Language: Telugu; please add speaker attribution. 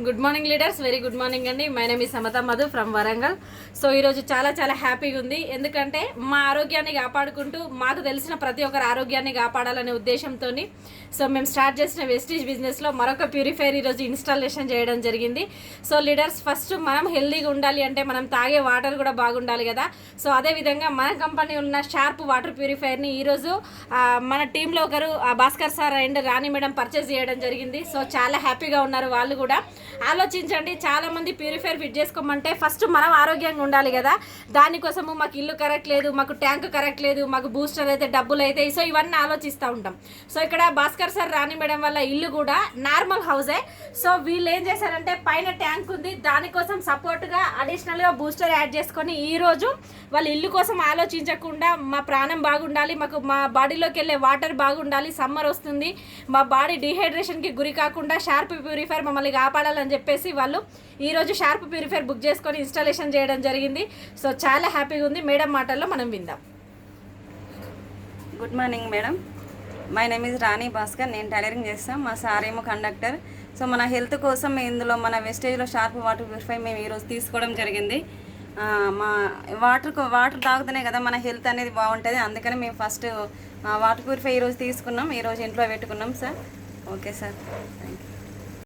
Speaker 1: Good morning leaders, very good morning అండి. మై నేమ్ ఈ సమత మధు ఫ్రమ్ వరంగల్. సో ఈరోజు చాలా చాలా హ్యాపీగా ఉంది. ఎందుకంటే మా ఆరోగ్యాన్ని కాపాడుకుంటూ మాకు తెలిసిన ప్రతి ఒక్కరి ఆరోగ్యాన్ని కాపాడాలనే ఉద్దేశంతో సో మేము స్టార్ట్ చేసిన వెస్టీజ్ బిజినెస్లో మరొక ప్యూరిఫైర్ ఈరోజు ఇన్స్టాలేషన్ చేయడం జరిగింది. సో లీడర్స్, ఫస్ట్ మనం హెల్దీగా ఉండాలి అంటే మనం తాగే వాటర్ కూడా బాగుండాలి కదా. సో అదేవిధంగా మన కంపెనీ ఉన్న షార్ప్ వాటర్ ప్యూరిఫైర్ని ఈరోజు మన టీంలో ఒకరు Bhaskar sir and Rani madam purchase చేయడం జరిగింది. సో చాలా హ్యాపీగా ఉన్నారు వాళ్ళు కూడా. ఆలోచించండి, చాలామంది ప్యూరిఫైర్ ఫిట్ చేసుకోమంటే ఫస్ట్ మనం ఆరోగ్యంగా ఉండాలి కదా. దానికోసము మాకు ఇల్లు కరెక్ట్ లేదు, మాకు ట్యాంక్ కరెక్ట్ లేదు, మాకు బూస్టర్ అయితే డబ్బులు అయితే, సో ఇవన్నీ ఆలోచిస్తూ ఉంటాం. సో ఇక్కడ భాస్కర్ సార్ రాణి మేడం వల్ల ఇల్లు కూడా నార్మల్ హౌసే. సో వీళ్ళు ఏం చేశారంటే పైన ట్యాంక్ ఉంది, దానికోసం సపోర్ట్గా అడిషనల్గా బూస్టర్ యాడ్ చేసుకొని ఈరోజు వాళ్ళ ఇల్లు కోసం ఆలోచించకుండా మా ప్రాణం బాగుండాలి, మాకు మా బాడీలోకి వెళ్ళే వాటర్ బాగుండాలి, సమ్మర్ వస్తుంది, మా బాడీ డిహైడ్రేషన్కి గురి కాకుండా షార్ప్ ప్యూరిఫైర్ మమ్మల్ని కాపాడాలని చెప్పేసి వాళ్ళు ఈరోజు షార్ప్ ప్యూరిఫైర్ బుక్ చేసుకొని ఇన్స్టాలేషన్ చేయడం జరిగింది. సో చాలా హ్యాపీగా ఉంది. మేడం మాటల్లో మనం విందాం.
Speaker 2: Good morning madam. My name is Rani Bhaskar. నేను టైలరింగ్ చేస్తాం, మా సార్ ఏమో కండక్టర్. సో మన హెల్త్ కోసం ఇందులో మన వెస్టేజ్లో షార్ప్ వాటర్ ప్యూరిఫై మేము ఈరోజు తీసుకోవడం జరిగింది. మా వాటర్ తాగుతూనే కదా మన హెల్త్ అనేది బాగుంటుంది. అందుకని మేము ఫస్ట్ వాటర్ ప్యూరిఫై ఈరోజు తీసుకున్నాం, ఈరోజు ఇంట్లో పెట్టుకున్నాం sir. Okay sir, thank you.